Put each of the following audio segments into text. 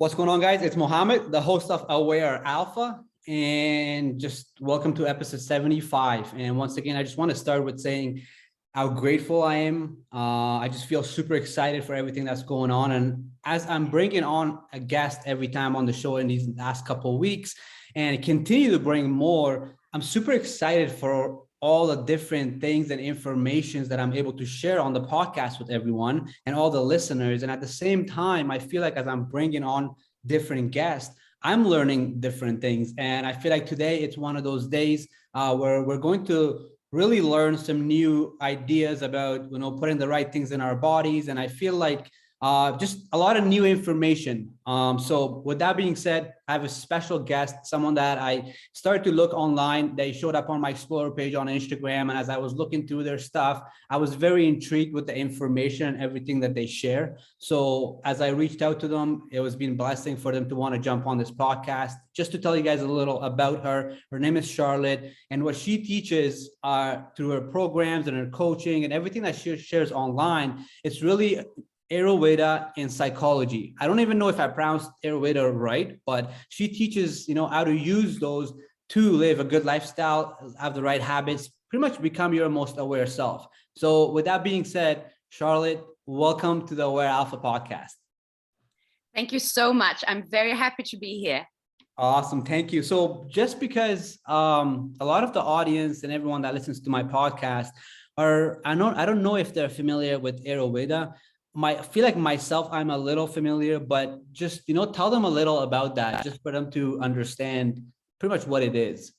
What's going on, guys? It's Mohammed, the host of Aware Alpha, and just welcome to episode 75. And once again, I just want to start with saying how grateful I am. I just feel super excited for everything that's going on. And as I'm bringing on a guest every time on the show in these last couple of weeks and continue to bring more, I'm super excited for all the different things and informations that I'm able to share on the podcast with everyone and all the listeners. And at the same time, I feel like as I'm bringing on different guests, I'm learning different things. And I feel like today it's one of those days where we're going to really learn some new ideas about, putting the right things in our bodies. And I feel like just a lot of new information. So with that being said, I have a special guest, someone that I started to look online. They showed up on my Explorer page on Instagram. And as I was looking through their stuff, I was very intrigued with the information and everything that they share. So as I reached out to them, it was been a blessing for them to want to jump on this podcast. Just to tell you guys a little about her, her name is Charlotte. And what she teaches through her programs and her coaching and everything that she shares online, it's really Ayurveda and psychology. I don't even know if I pronounced Ayurveda right, but she teaches, how to use those to live a good lifestyle, have the right habits, pretty much become your most aware self. So with that being said, Charlotte, welcome to the Aware Alpha podcast. Thank you so much. I'm very happy to be here. Awesome. Thank you. So just because a lot of the audience and everyone that listens to my podcast I don't know if they're familiar with Ayurveda. I feel like myself, I'm a little familiar, but just, tell them a little about that, just for them to understand pretty much what it is.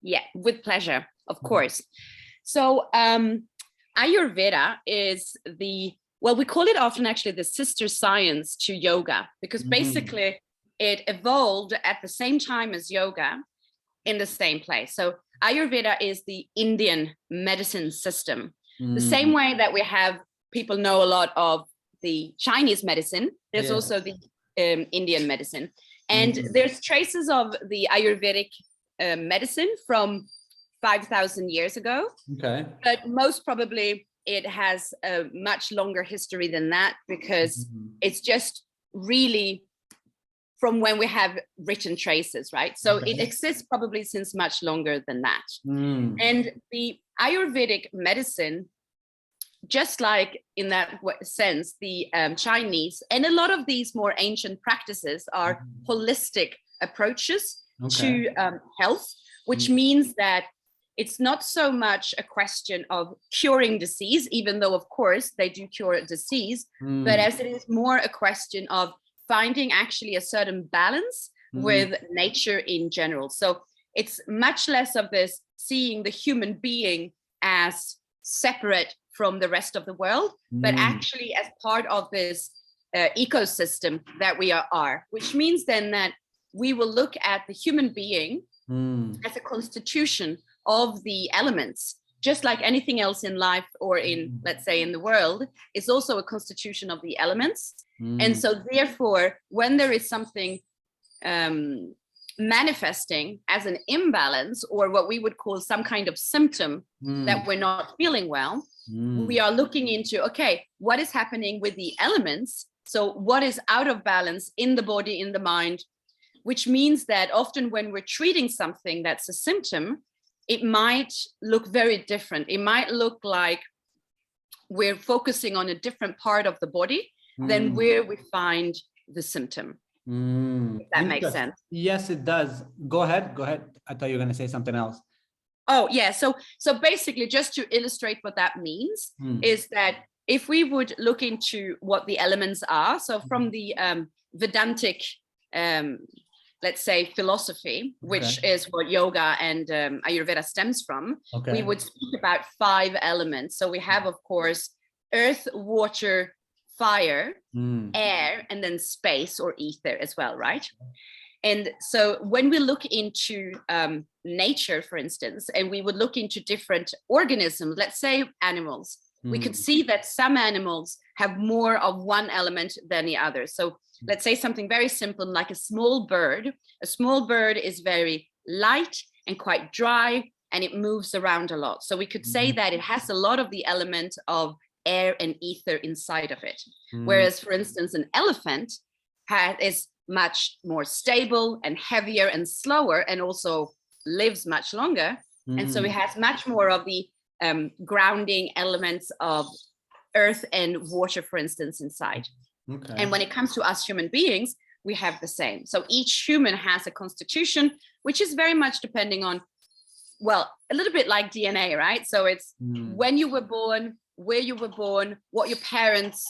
Yeah, with pleasure, of course. So Ayurveda is we call it often actually the sister science to yoga, because basically it evolved at the same time as yoga in the same place. So Ayurveda is the Indian medicine system. The same way that we have people know a lot of the Chinese medicine, there's also the Indian medicine. And there's traces of the Ayurvedic medicine from 5,000 years ago. Okay. But most probably it has a much longer history than that, because it's just really from when we have written traces, right? So it exists probably since much longer than that. And the Ayurvedic medicine, just like in that sense, the Chinese and a lot of these more ancient practices are holistic approaches to health, which means that it's not so much a question of curing disease, even though, of course, they do cure disease, but as it is more a question of finding actually a certain balance with nature in general. So it's much less of this seeing the human being as separate from the rest of the world, but actually as part of this ecosystem that we are, which means then that we will look at the human being as a constitution of the elements, just like anything else in life or in, let's say, in the world, is also a constitution of the elements. And so therefore, when there is something manifesting as an imbalance, or what we would call some kind of symptom that we're not feeling well, we are looking into, okay, what is happening with the elements? So what is out of balance in the body, in the mind, which means that often when we're treating something that's a symptom, it might look very different. It might look like we're focusing on a different part of the body than where we find the symptom. If that makes sense. Yes, it does. Go ahead. I thought you were going to say something else. Oh, yeah. So basically, just to illustrate what that means, is that if we would look into what the elements are, so from the Vedantic, let's say, philosophy, which is what yoga and Ayurveda stems from, we would speak about 5 elements. So we have, of course, earth, water, fire, air, and then space or ether as well, right? And so when we look into nature, for instance, and we would look into different organisms, let's say animals, we could see that some animals have more of one element than the other. So let's say something very simple, like a small bird. A small bird is very light and quite dry, and it moves around a lot. So we could say that it has a lot of the element of air and ether inside of it. Whereas, for instance, an elephant is much more stable and heavier and slower, and also lives much longer. And so it has much more of the grounding elements of earth and water, for instance, inside. Okay. And when it comes to us human beings, we have the same. So each human has a constitution, which is very much depending on, well, a little bit like DNA, right? So it's when you were born, where you were born, what your parents,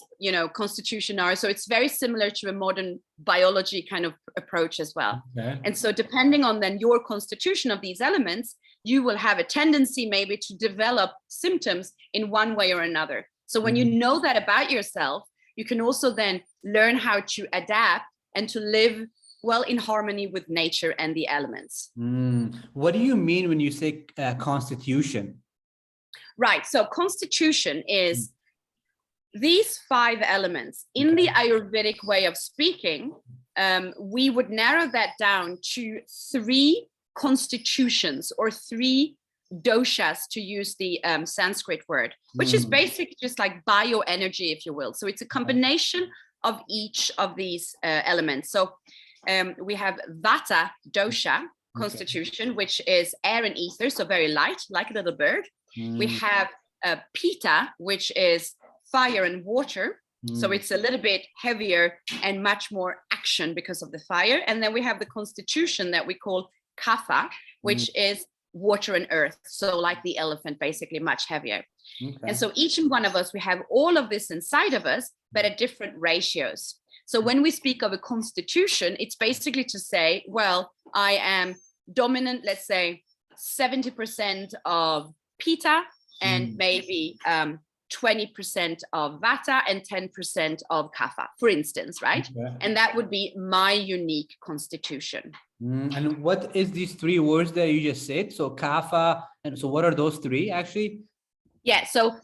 constitution are. So it's very similar to a modern biology kind of approach as well. Okay. And so depending on then your constitution of these elements, you will have a tendency maybe to develop symptoms in one way or another. So when you know that about yourself, you can also then learn how to adapt and to live well in harmony with nature and the elements. What do you mean when you say constitution? Right. So constitution is these 5 elements. In the Ayurvedic way of speaking, we would narrow that down to 3 constitutions or 3 doshas, to use the Sanskrit word, which is basically just like bioenergy, if you will. So it's a combination of each of these elements. So we have Vata dosha constitution, which is air and ether, so very light, like a little bird. We have Pitta, which is fire and water. So it's a little bit heavier and much more action because of the fire. And then we have the constitution that we call Kapha, which is water and earth. So like the elephant, basically much heavier. And so each and one of us, we have all of this inside of us, but at different ratios. So when we speak of a constitution, it's basically to say, well, I am dominant, let's say 70% of Pitta and maybe 20% of Vata and 10% of Kapha, for instance, right? And that would be my unique constitution. And what is these 3 words that you just said? So Kapha, and so what are those 3 actually? Yeah, so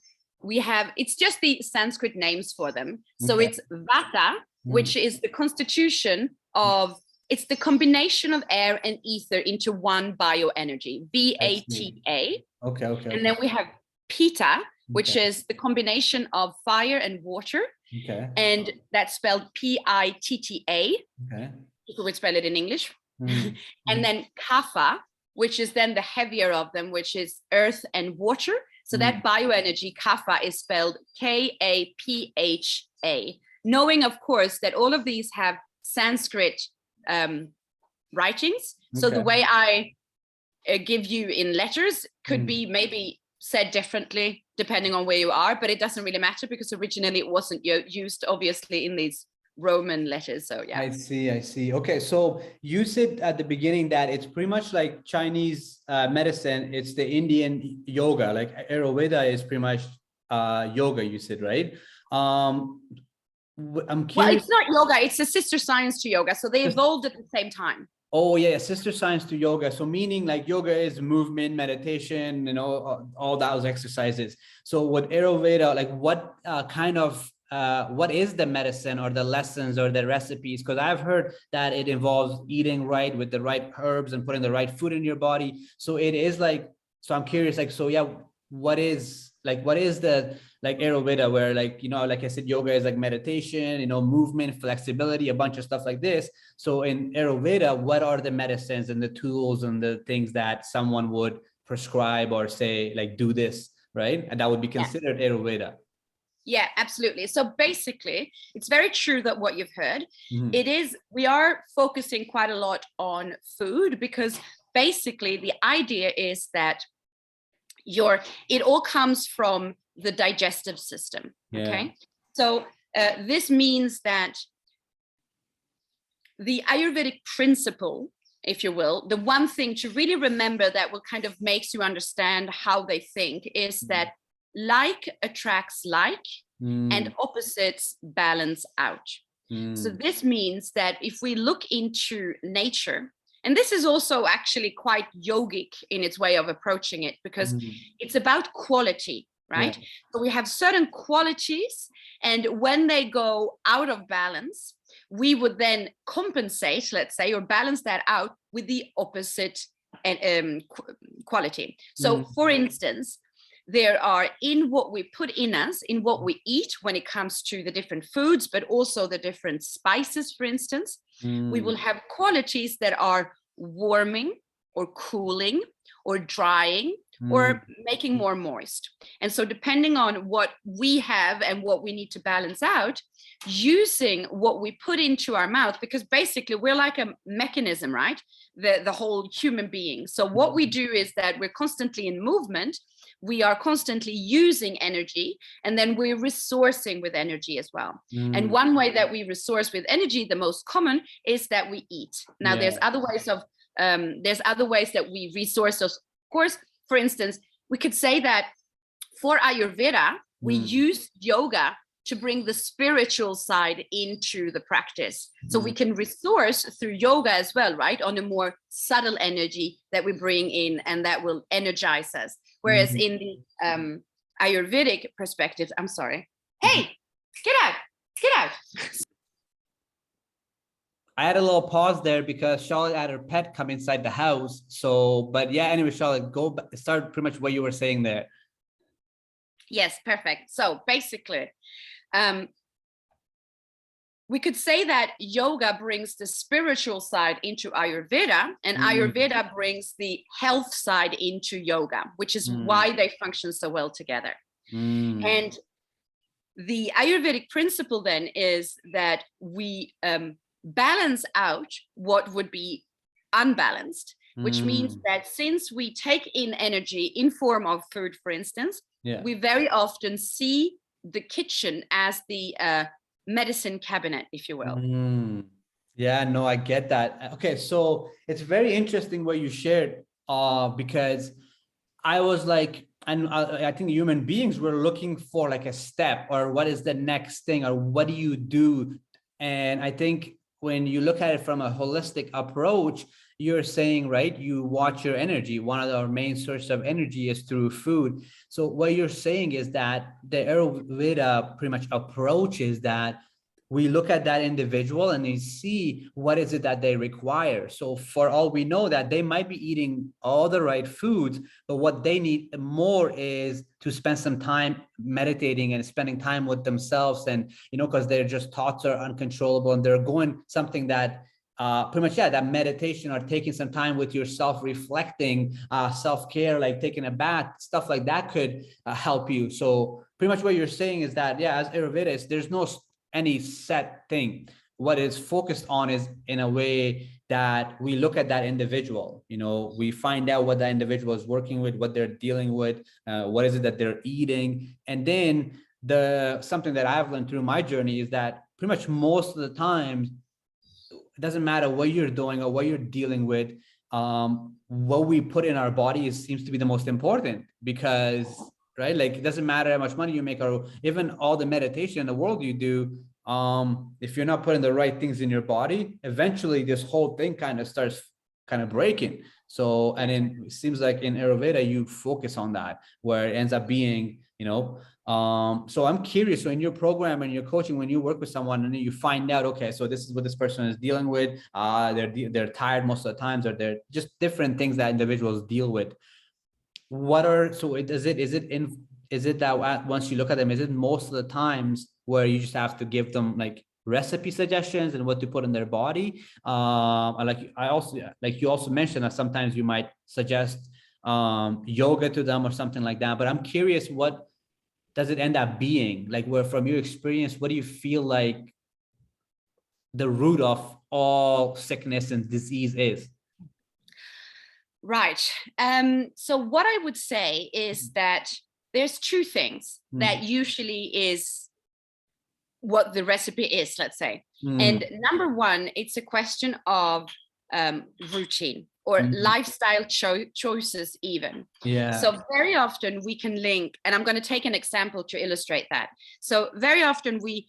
we have, it's just the Sanskrit names for them. So it's Vata, which is the constitution of, it's the combination of air and ether into one bioenergy, Vata. Okay. And then we have Pitta, which is the combination of fire and water. And that's spelled Pitta. People would spell it in English. And then Kapha, which is then the heavier of them, which is earth and water. So that bioenergy, Kapha, is spelled Kapha. Knowing, of course, that all of these have Sanskrit writings. So the way I give you in letters could be maybe said differently depending on where you are, but it doesn't really matter because originally it wasn't used, obviously, in these Roman letters. So yeah. I see. Okay, so you said at the beginning that it's pretty much like Chinese medicine. It's the Indian yoga, like Ayurveda is pretty much yoga, you said, right? I'm curious. Well, it's not yoga, it's a sister science to yoga. So they evolved at the same time. Oh yeah, sister science to yoga. So meaning like yoga is movement, meditation, all those exercises. So with Ayurveda, like what what is the medicine or the lessons or the recipes? Because I've heard that it involves eating right with the right herbs and putting the right food in your body. So it is like, so I'm curious, like, so yeah, what is the like Ayurveda, where like, like I said, yoga is like meditation, movement, flexibility, a bunch of stuff like this. So in Ayurveda, what are the medicines and the tools and the things that someone would prescribe or say, like, do this, right? And that would be considered Ayurveda. Yeah, absolutely. So basically, it's very true that what you've heard, we are focusing quite a lot on food because basically the idea is that it all comes from the digestive system. Okay. So this means that the Ayurvedic principle, if you will, the one thing to really remember that will kind of makes you understand how they think is that like attracts like and opposites balance out. So this means that if we look into nature, and this is also actually quite yogic in its way of approaching it, because it's about quality, right? So we have certain qualities, and when they go out of balance, we would then compensate, let's say, or balance that out with the opposite quality. So for instance, there are in what we put in us, in what we eat when it comes to the different foods, but also the different spices, for instance. We will have qualities that are warming or cooling or drying or making more moist. And so depending on what we have and what we need to balance out, using what we put into our mouth, because basically we're like a mechanism, right? The whole human being. So what we do is that we're constantly in movement, we are constantly using energy, and then we're resourcing with energy as well. And one way that we resource with energy, the most common, is that we eat. Now there's other ways that we resource those. Of course, for instance, we could say that for Ayurveda, we use yoga to bring the spiritual side into the practice. So we can resource through yoga as well, right? On a more subtle energy that we bring in and that will energize us. Whereas in the Ayurvedic perspective, I'm sorry. Hey, get out. I had a little pause there because Charlotte had her pet come inside the house. So, but yeah, anyway, Charlotte, start pretty much what you were saying there. Yes, perfect. So basically, we could say that yoga brings the spiritual side into Ayurveda, and Ayurveda brings the health side into yoga, which is why they function so well together. And the Ayurvedic principle then is that we balance out what would be unbalanced, which means that since we take in energy in form of food, for instance, we very often see the kitchen as the medicine cabinet, if you will. Yeah, no, I get that. Okay, so it's very interesting what you shared, because I was like, and I think human beings were looking for like a step, or what is the next thing, or what do you do? And I think when you look at it from a holistic approach, you're saying, right, you watch your energy. One of our main sources of energy is through food. So what you're saying is that the Ayurveda pretty much approach is that we look at that individual and we see what is it that they require. So for all we know, that they might be eating all the right foods, but what they need more is to spend some time meditating and spending time with themselves. And, because their just thoughts are uncontrollable and they're going something that pretty much, that meditation or taking some time with yourself, reflecting, self-care, like taking a bath, stuff like that could help you. So pretty much what you're saying is that, as Ayurvedists, there's no any set thing. What is focused on is in a way that we look at that individual, we find out what that individual is working with, what they're dealing with, what is it that they're eating. And then something that I've learned through my journey is that pretty much most of the time, it doesn't matter what you're doing or what you're dealing with, what we put in our body seems to be the most important, because right, like it doesn't matter how much money you make or even all the meditation in the world you do, if you're not putting the right things in your body, eventually this whole thing kind of starts breaking. So, and then it seems like in Ayurveda you focus on that, where it ends up being, so I'm curious, so in your program and your coaching, when you work with someone and you find out, okay, so this is what this person is dealing with, they're tired most of the times, or they're just different things that individuals deal with. Is it that once you look at them, is it most of the times where you just have to give them like recipe suggestions and what to put in their body? You also mentioned that sometimes you might suggest yoga to them or something like that, but I'm curious, what does it end up being like, where from your experience, what do you feel like the root of all sickness and disease is? Right. So what I would say is that there's two things that usually is what the recipe is, let's say. And number one, it's a question of routine or lifestyle choices even. So very often we can link, and I'm going to take an example to illustrate that. So very often we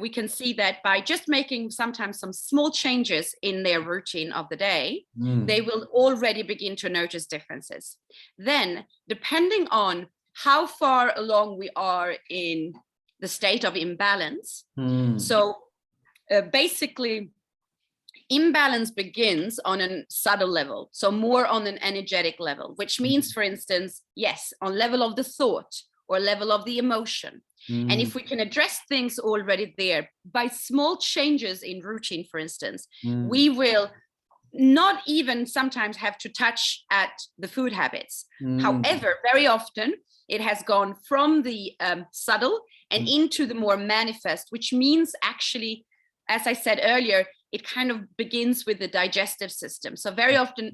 can see that by just making sometimes some small changes in their routine of the day, they will already begin to notice differences. Then, depending on how far along we are in the state of imbalance, so basically, imbalance begins on a subtle level, so more on an energetic level, which means, for instance, yes, on level of the thought or level of the emotion. And if we can address things already there by small changes in routine, for instance, we will not even sometimes have to touch at the food habits. However, very often it has gone from the subtle and into the more manifest, which means actually, as I said earlier, it kind of begins with the digestive system. So very often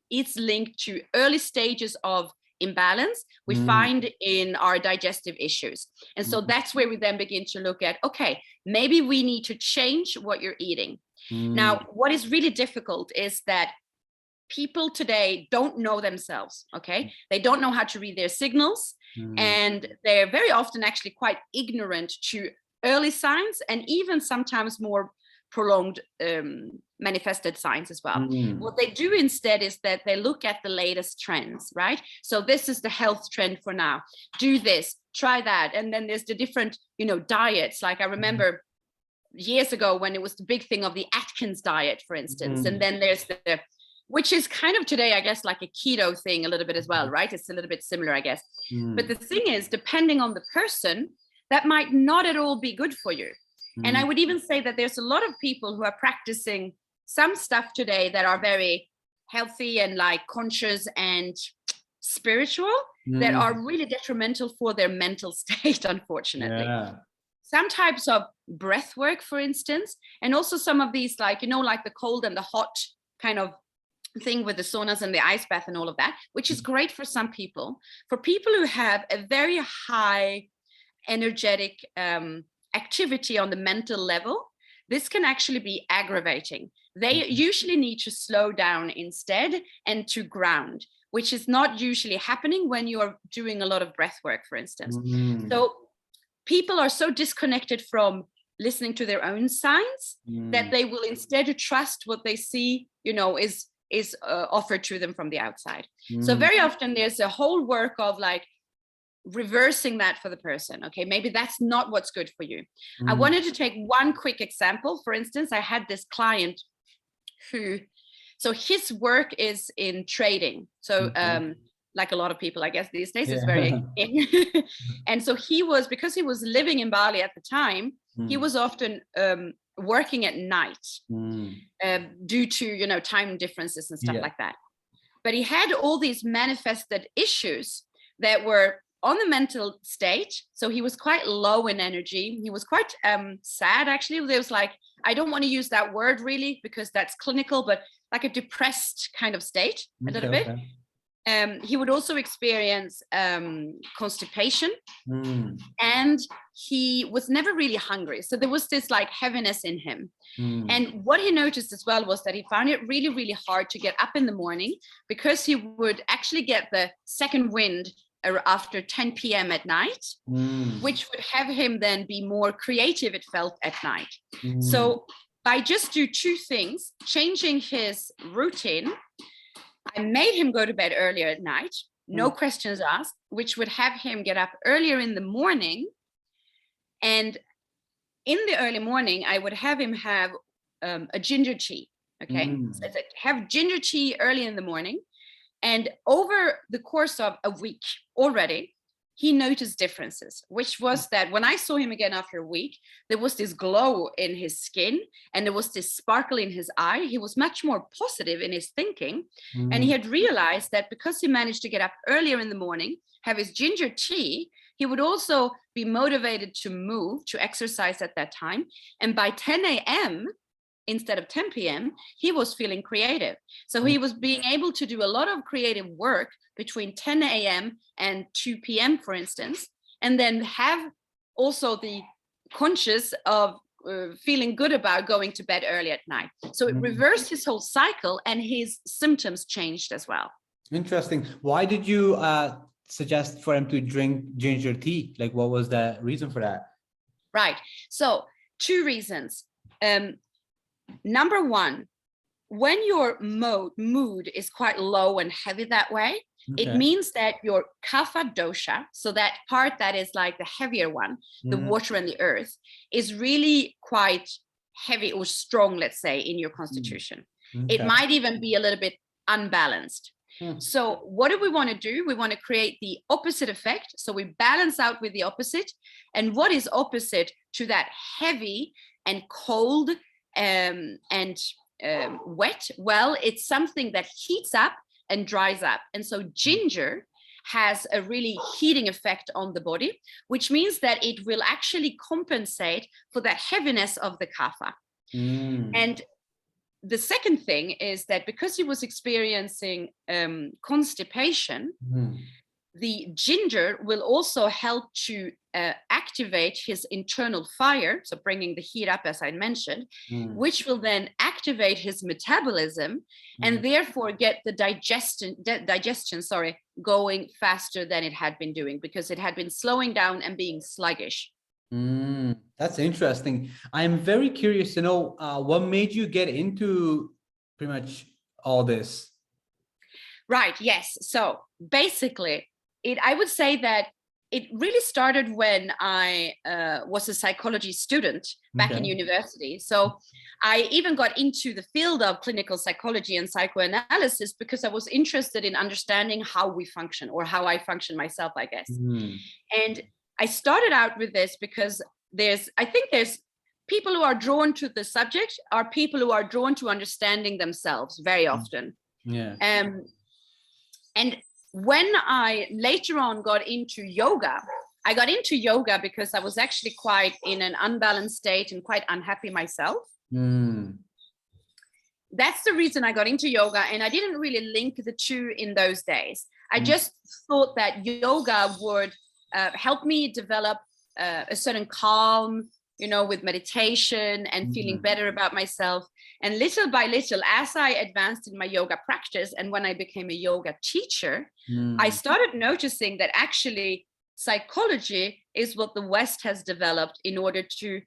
it's linked to early stages of imbalance we find in our digestive issues. And so that's where we then begin to look at, okay, maybe we need to change what you're eating. Now, what is really difficult is that people today don't know themselves, okay? They don't know how to read their signals, and they're very often actually quite ignorant to early signs and even sometimes more prolonged manifested signs as well. What they do instead is that they look at the latest trends, right? So this is the health trend for now. Do this, try that. And then there's the different, diets. Like I remember years ago when it was the big thing of the Atkins diet, for instance. And then there's the, which is kind of today, I guess, like a keto thing a little bit as well, right? It's a little bit similar, I guess. But the thing is, depending on the person, that might not at all be good for you. And I would even say that there's a lot of people who are practicing some stuff today that are very healthy and like conscious and spiritual that are really detrimental for their mental state, unfortunately. Some types of breath work, for instance, and also some of these like the cold and the hot kind of thing with the saunas and the ice bath and all of that, which is great for some people. For people who have a very high energetic activity on the mental level, this can actually be aggravating. They usually need to slow down instead and to ground, which is not usually happening when you're doing a lot of breath work, for instance. So people are so disconnected from listening to their own signs that they will instead trust what they see, is offered to them from the outside. So very often there's a whole work of like reversing that for the person. Okay, maybe that's not what's good for you. I wanted to take one quick example. For instance, I had this client so his work is in trading. So like a lot of people, I guess these days, it's very in. And so because he was living in Bali at the time, he was often working at night due to, time differences and stuff like that. But he had all these manifested issues that were on the mental state. So he was quite low in energy. He was quite sad, actually. There was like, I don't want to use that word really because that's clinical, but like a depressed kind of state a little bit. He would also experience constipation and he was never really hungry. So there was this like heaviness in him. And what he noticed as well was that he found it really, really hard to get up in the morning because he would actually get the second wind after 10 p.m. at night, which would have him then be more creative, it felt, at night. So by just do two things, changing his routine, I made him go to bed earlier at night, no questions asked, which would have him get up earlier in the morning. And in the early morning, I would have him have a ginger tea. Okay, so have ginger tea early in the morning. And over the course of a week already, he noticed differences, which was that when I saw him again after a week, there was this glow in his skin and there was this sparkle in his eye. He was much more positive in his thinking. And he had realized that because he managed to get up earlier in the morning, have his ginger tea, he would also be motivated to move, to exercise at that time. And by 10 a.m., instead of 10 p.m., he was feeling creative. So he was being able to do a lot of creative work between 10 a.m. and 2 p.m., for instance, and then have also the conscious of feeling good about going to bed early at night. So it reversed his whole cycle and his symptoms changed as well. Interesting. Why did you suggest for him to drink ginger tea? Like, what was the reason for that? Right. So two reasons. Number one, when your mood is quite low and heavy that way, it means that your kapha dosha, so that part that is like the heavier one, the water and the earth, is really quite heavy or strong, let's say, in your constitution. Okay. It might even be a little bit unbalanced. So what do we want to do? We want to create the opposite effect. So we balance out with the opposite. And what is opposite to that heavy and cold and wet? Well, it's something that heats up and dries up. And so ginger has a really heating effect on the body, which means that it will actually compensate for the heaviness of the kapha. And the second thing is that because he was experiencing constipation, the ginger will also help to activate his internal fire, so bringing the heat up, as I mentioned, which will then activate his metabolism and therefore get the digestion going faster than it had been doing, because it had been slowing down and being sluggish. That's interesting. I'm very curious to know what made you get into pretty much all this. Right. Yes. So basically, I would say that it really started when I was a psychology student back in university. So I even got into the field of clinical psychology and psychoanalysis because I was interested in understanding how we function, or how I function myself, I guess. And I started out with this because I think there's people who are drawn to the subject are people who are drawn to understanding themselves very often. And when I later on got into yoga, I got into yoga because I was actually quite in an unbalanced state and quite unhappy myself. That's the reason I got into yoga. And I didn't really link the two in those days. I just thought that yoga would help me develop a certain calm, with meditation and feeling better about myself. And little by little, as I advanced in my yoga practice and when I became a yoga teacher, I started noticing that actually psychology is what the West has developed in order to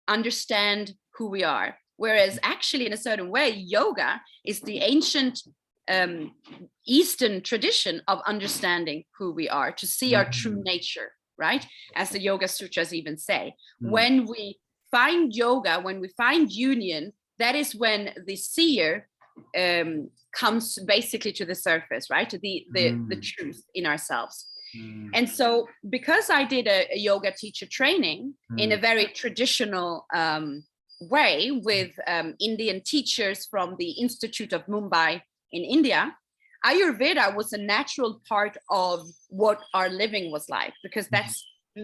understand who we are. Whereas actually, in a certain way, yoga is the ancient Eastern tradition of understanding who we are, to see our true nature, right? As the Yoga Sutras even say. When we find yoga, when we find union, that is when the seer comes basically to the surface, right? The truth in ourselves. And so because I did a yoga teacher training in a very traditional way with Indian teachers from the Institute of Mumbai in India, Ayurveda was a natural part of what our living was like, because that's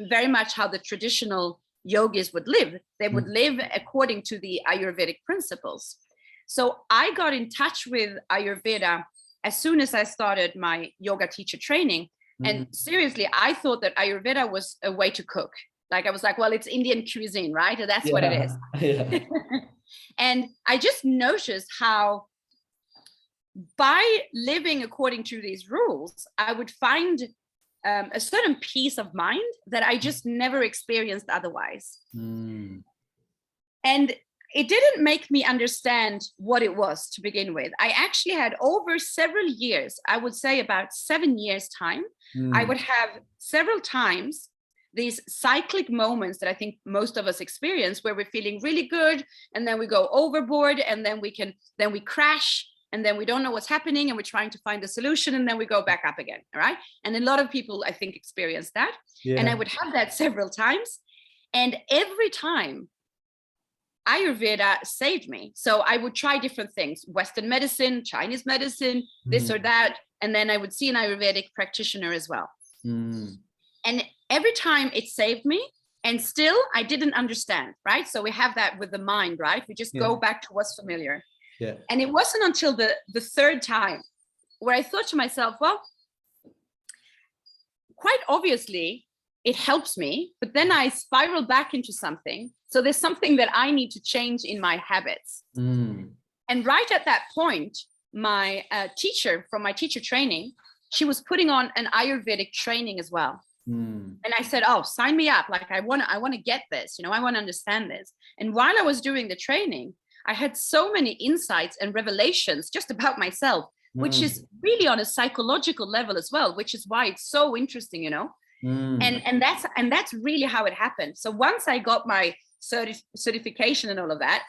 very much how the traditional yogis would live. They would live according to the Ayurvedic principles. So I got in touch with Ayurveda as soon as I started my yoga teacher training. And seriously, I thought that Ayurveda was a way to cook. Like I was like, well, it's Indian cuisine, right? And that's what it is. And I just noticed how by living according to these rules, I would find a certain peace of mind that I just never experienced otherwise. And it didn't make me understand what it was to begin with. I actually had over several years, I would say about 7 years time, I would have several times these cyclic moments that I think most of us experience, where we're feeling really good and then we go overboard and then we crash. And then we don't know what's happening and we're trying to find the solution and then we go back up again, all right? And a lot of people, I think, experience that. And I would have that several times. And every time, Ayurveda saved me. So I would try different things, Western medicine, Chinese medicine, this or that. And then I would see an Ayurvedic practitioner as well. And every time it saved me. And still, I didn't understand, right? So we have that with the mind, right? We just go back to what's familiar. And it wasn't until the third time where I thought to myself, well, quite obviously it helps me, but then I spiral back into something. So there's something that I need to change in my habits. And right at that point, my teacher from my teacher training, she was putting on an Ayurvedic training as well. And I said, oh, sign me up. Like, I want to get this, I want to understand this. And while I was doing the training, I had so many insights and revelations just about myself, which is really on a psychological level as well, which is why it's so interesting, And that's really how it happened. So once I got my certification and all of that,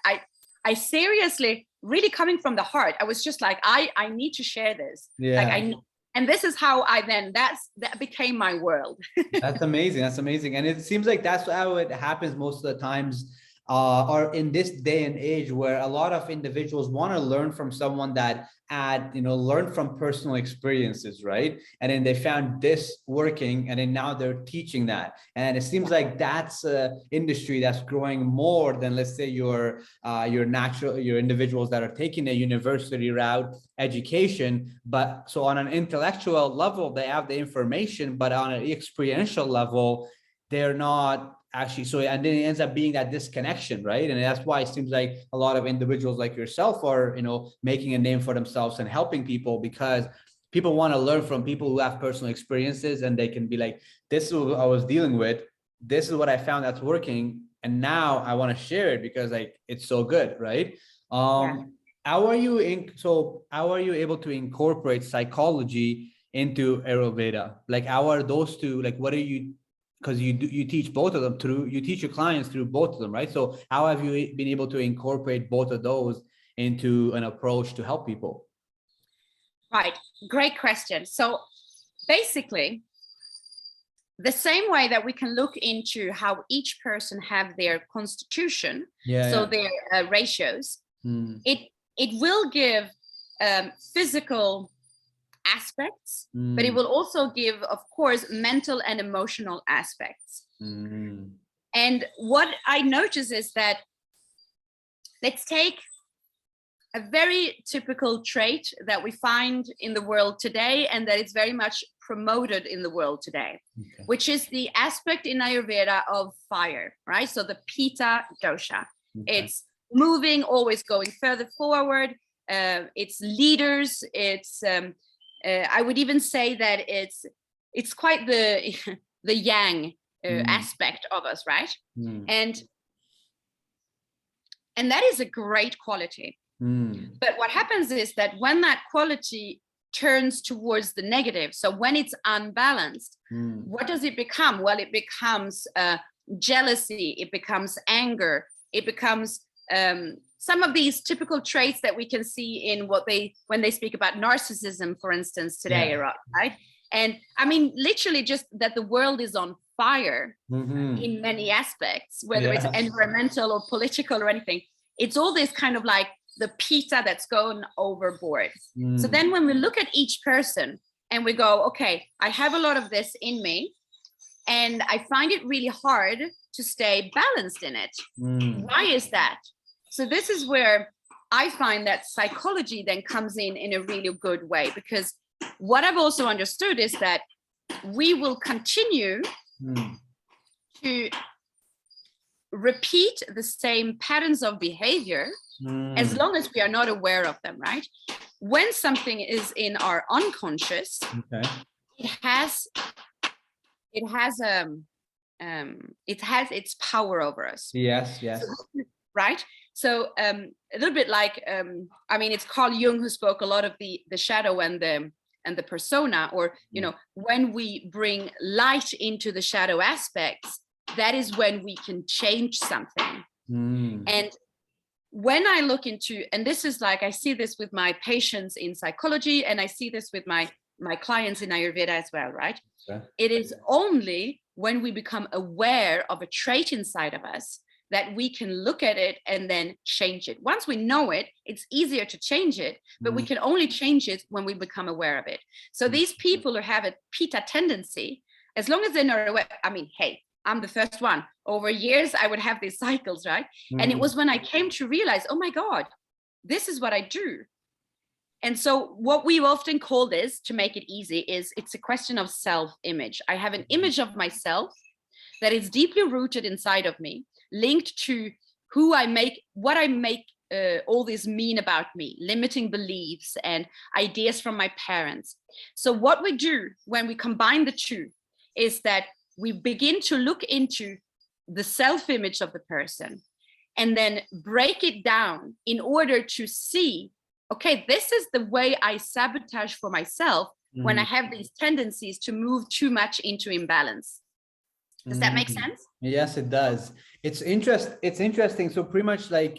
I seriously, really coming from the heart, I was just like, I need to share this. Yeah. And this is how that became my world. That's amazing. That's amazing. And it seems like that's how it happens most of the times, or in this day and age, where a lot of individuals want to learn from someone that learn from personal experiences, right? And then they found this working, and then now they're teaching that. And it seems like that's an industry that's growing more than, let's say, your individuals that are taking a university route education. But so on an intellectual level, they have the information, but on an experiential level, they're not actually. So, and then it ends up being that disconnection, right? And that's why it seems like a lot of individuals like yourself are, making a name for themselves and helping people, because people want to learn from people who have personal experiences, and they can be like, this is what I was dealing with, this is what I found that's working, and now I want to share it because like it's so good, right? How are you able to incorporate psychology into Ayurveda? Like, how are those two, like, what are you, because you teach both of them you teach your clients through both of them, right? So how have you been able to incorporate both of those into an approach to help people? Right, great question. So basically, the same way that we can look into how each person have their constitution, their ratios, it will give physical aspects, but it will also give, of course, mental and emotional aspects. And what I notice is that, let's take a very typical trait that we find in the world today, and that is very much promoted in the world today, which is the aspect in Ayurveda of fire, right? So the Pitta dosha. It's moving, always going further forward. It's leaders. It's I would even say that it's quite the yang aspect of us, right? And that is a great quality. But what happens is that when that quality turns towards the negative, so when it's unbalanced, what does it become? Well, it becomes jealousy, it becomes anger, it becomes some of these typical traits that we can see in when they speak about narcissism, for instance, today, right? And I mean, literally just that the world is on fire in many aspects, whether it's environmental or political or anything. It's all this kind of like the Pitta that's going overboard. So then when we look at each person and we go, okay, I have a lot of this in me, and I find it really hard to stay balanced in it. Why is that? So this is where I find that psychology then comes in a really good way, because what I've also understood is that we will continue to repeat the same patterns of behavior as long as we are not aware of them, right? When something is in our unconscious, it has its power over us. Yes. So, right? So a little bit like, I mean, it's Carl Jung who spoke a lot of the shadow and the persona, or, when we bring light into the shadow aspects, that is when we can change something. And when I look into, and this is like, I see this with my patients in psychology, and I see this with my clients in Ayurveda as well, right? It is only when we become aware of a trait inside of us that we can look at it and then change it. Once we know it, it's easier to change it, but we can only change it when we become aware of it. So these people who have a Pitta tendency, as long as they're not aware, I mean, hey, I'm the first one. Over years, I would have these cycles, right? And it was when I came to realize, oh my God, this is what I do. And so what we often call this, to make it easy, is it's a question of self-image. I have an image of myself that is deeply rooted inside of me, linked to who I make, what I make all this mean about me, limiting beliefs and ideas from my parents. So what we do when we combine the two is that we begin to look into the self-image of the person and then break it down in order to see, okay, this is the way I sabotage for myself when I have these tendencies to move too much into imbalance. Does that make sense? Yes, it does. It's interesting. So pretty much like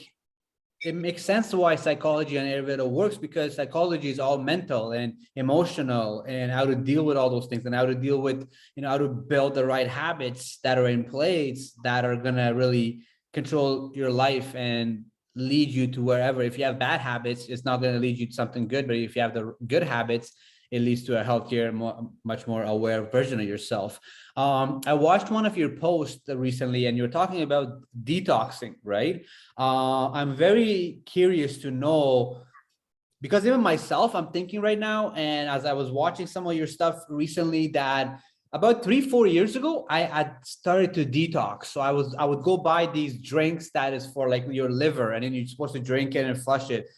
it makes sense why psychology and Ayurveda works, because psychology is all mental and emotional and how to deal with all those things and how to deal with, how to build the right habits that are in place that are going to really control your life and lead you to wherever. If you have bad habits, it's not going to lead you to something good, but if you have the good habits, it leads to a healthier, much more aware version of yourself. I watched one of your posts recently, and you're talking about detoxing, right? I'm very curious to know, because even myself, I'm thinking right now, and as I was watching some of your stuff recently, that about 3-4 years ago, I had started to detox. So I would go buy these drinks that is for like your liver, and then you're supposed to drink it and flush it.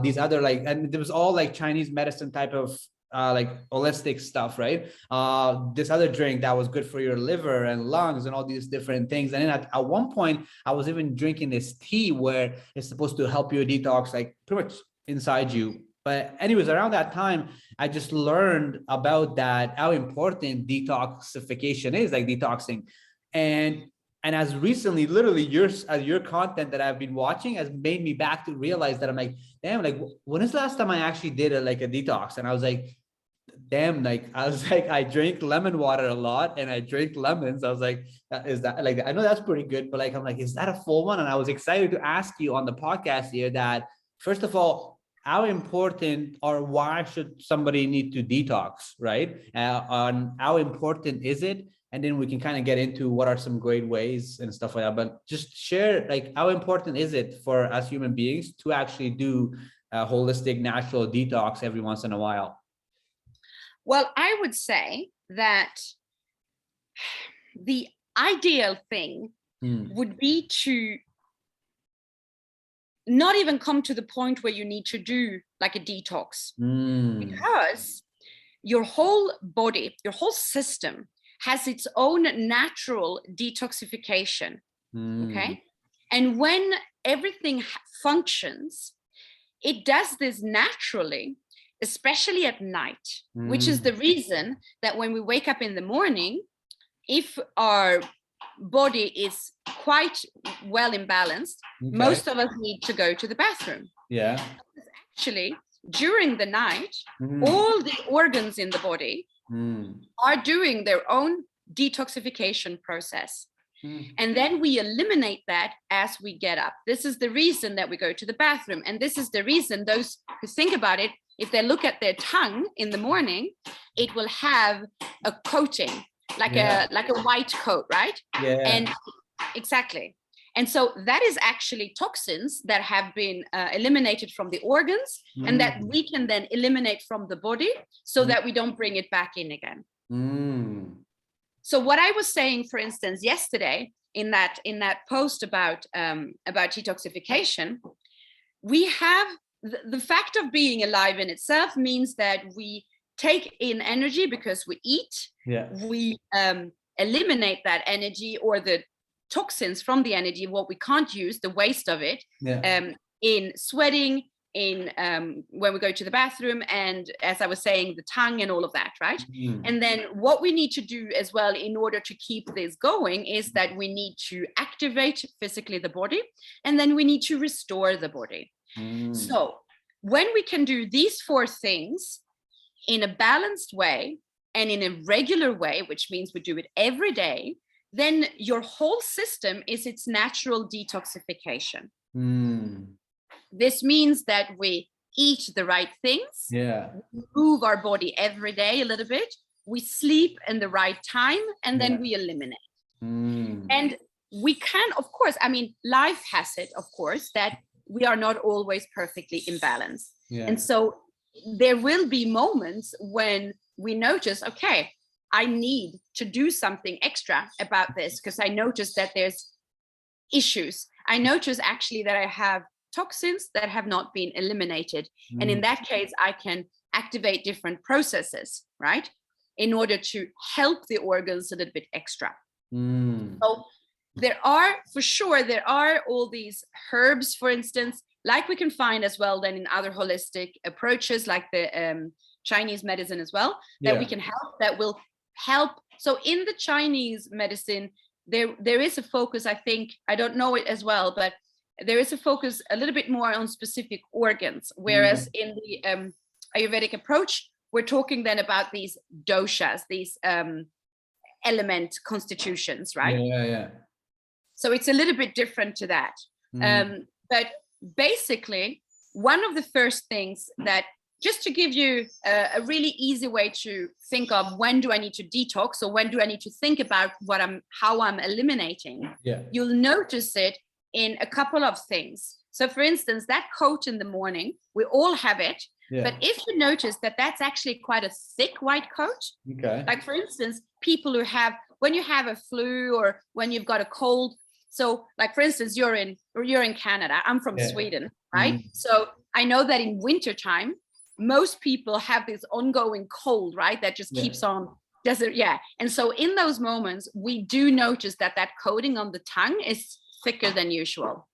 These other like, and it was all like Chinese medicine type of like holistic stuff, right? This other drink that was good for your liver and lungs and all these different things. And then at one point, I was even drinking this tea where it's supposed to help you detox, like pretty much inside you. But anyways, around that time, I just learned about that, how important detoxification is, like detoxing. And as recently, literally your content that I've been watching has made me back to realize that I'm like, damn, like when is the last time I actually did like a detox? And I was like, damn, like I was like, I drink lemon water a lot and I drink lemons. I was like, is that like, I know that's pretty good, but like, I'm like, is that a full one? And I was excited to ask you on the podcast here that, first of all, how important or why should somebody need to detox, right? On how important is it? And then we can kind of get into what are some great ways and stuff like that. But just share, like, how important is it for us human beings to actually do a holistic, natural detox every once in a while? Well, I would say that the ideal thing would be to not even come to the point where you need to do like a detox, because your whole body, your whole system has its own natural detoxification. Okay. And when everything functions, it does this naturally, especially at night, which is the reason that when we wake up in the morning, if our body is quite well imbalanced, most of us need to go to the bathroom. Yeah. Actually, during the night, all the organs in the body are doing their own detoxification process. And then we eliminate that as we get up. This is the reason that we go to the bathroom. And this is the reason those who think about it, if they look at their tongue in the morning, it will have a coating, like a white coat, right? Yeah. And exactly. And so that is actually toxins that have been eliminated from the organs and that we can then eliminate from the body so that we don't bring it back in again. So what I was saying, for instance, yesterday in that post about detoxification, we have the fact of being alive in itself means that we take in energy because we eat. Yeah. We eliminate that energy or the toxins from the energy, what we can't use, the waste of it, in sweating, in when we go to the bathroom, and as I was saying, the tongue and all of that, right? And then what we need to do as well in order to keep this going is that we need to activate physically the body, and then we need to restore the body. So when we can do these four things in a balanced way and in a regular way, which means we do it every day, then your whole system is its natural detoxification. This means that we eat the right things, we move our body every day a little bit, we sleep in the right time, and then we eliminate. And we can, of course, I mean, life has it, of course, that we are not always perfectly in balance. And so there will be moments when we notice, okay, I need to do something extra about this because I notice that there's issues. I notice actually that I have toxins that have not been eliminated. And in that case, I can activate different processes, right? In order to help the organs a little bit extra. So there are all these herbs, for instance, like we can find as well then in other holistic approaches, like the Chinese medicine as well, that we can help, that will help. So in the Chinese medicine, there is a focus, I think, I don't know it as well, but there is a focus a little bit more on specific organs, whereas in the Ayurvedic approach, we're talking then about these doshas, these element constitutions, right? Yeah. So it's a little bit different to that. But basically, one of the first things that, just to give you a really easy way to think of when do I need to detox, or when do I need to think about how I'm eliminating, you'll notice it in a couple of things. So for instance, that coat in the morning, we all have it. But if you notice that that's actually quite a thick white coat, like for instance, people who when you have a flu or when you've got a cold, so like for instance, you're in Canada, I'm from Sweden, right? So I know that in wintertime, most people have this ongoing cold, right? That just keeps on, and so in those moments, we do notice that coating on the tongue is thicker than usual.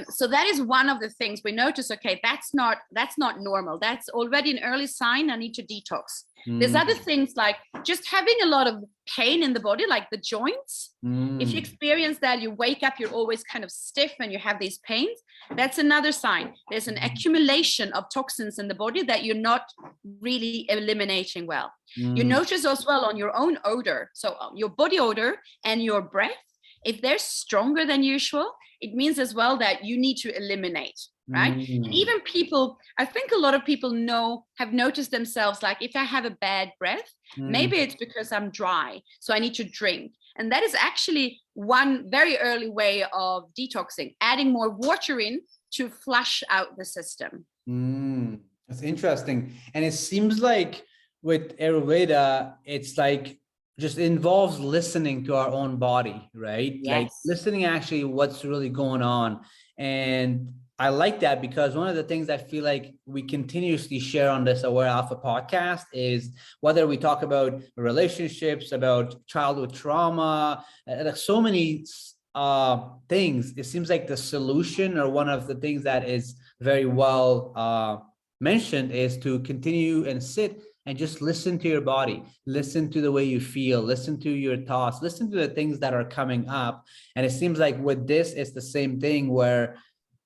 So that is one of the things we notice. Okay, that's not normal. That's already an early sign. I need to detox. There's other things like just having a lot of pain in the body, like the joints. If you experience that, you wake up, you're always kind of stiff and you have these pains. That's another sign. There's an accumulation of toxins in the body that you're not really eliminating well. You notice as well on your own odor. So your body odor and your breath, if they're stronger than usual, it means as well that you need to eliminate, right? And even people, I think a lot of people have noticed themselves, like if I have a bad breath, maybe it's because I'm dry, so I need to drink. And that is actually one very early way of detoxing, adding more water in to flush out the system. That's interesting. And it seems like with Ayurveda, it's like just involves listening to our own body, right? Like listening actually what's really going on. And I like that, because one of the things I feel like we continuously share on this Aware Alpha podcast is whether we talk about relationships, about childhood trauma, like so many things, it seems like the solution, or one of the things that is very well mentioned, is to continue and sit and just listen to your body, listen to the way you feel, listen to your thoughts, listen to the things that are coming up. And it seems like with this, it's the same thing, where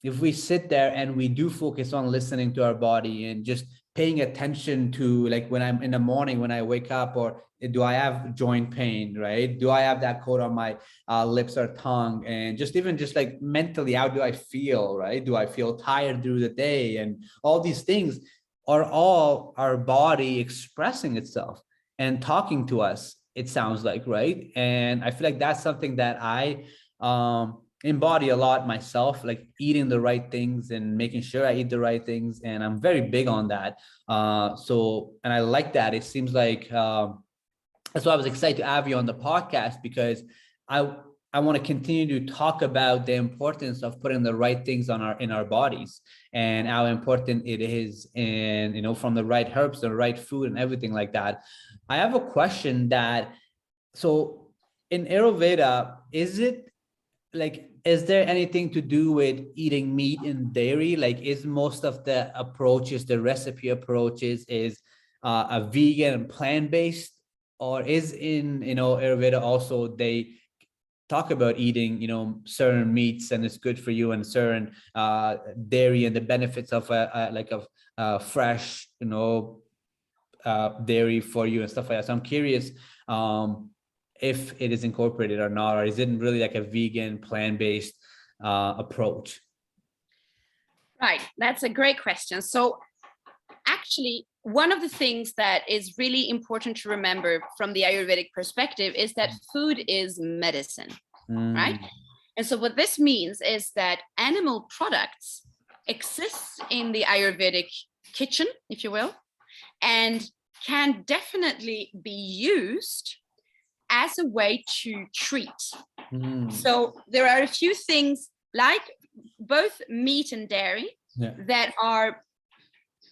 if we sit there and we do focus on listening to our body and just paying attention to, like when I'm in the morning, when I wake up, or do I have joint pain, right? Do I have that coat on my lips or tongue? And just even just like mentally, how do I feel, right? Do I feel tired through the day? And all these things are all our body expressing itself and talking to us, it sounds like, right? And I feel like that's something that I embody a lot myself, like eating the right things and making sure I eat the right things. And I'm very big on that. And I like that. It seems like, that's why I was excited to have you on the podcast, because I want to continue to talk about the importance of putting the right things in our bodies, and how important it is, and from the right herbs, the right food, and everything like that. I have a question so in Ayurveda, is there anything to do with eating meat and dairy? Like, is most of the approaches, the recipe approaches, is a vegan and plant-based, or is in Ayurveda also they talk about eating certain meats and it's good for you, and certain dairy and the benefits of a fresh dairy for you and stuff like that. So I'm curious if it is incorporated or not, or is it really like a vegan plant-based approach? Right, that's a great question. So actually, one of the things that is really important to remember from the Ayurvedic perspective is that food is medicine, right? And so what this means is that animal products exist in the Ayurvedic kitchen, if you will, and can definitely be used as a way to treat. So there are a few things, like both meat and dairy,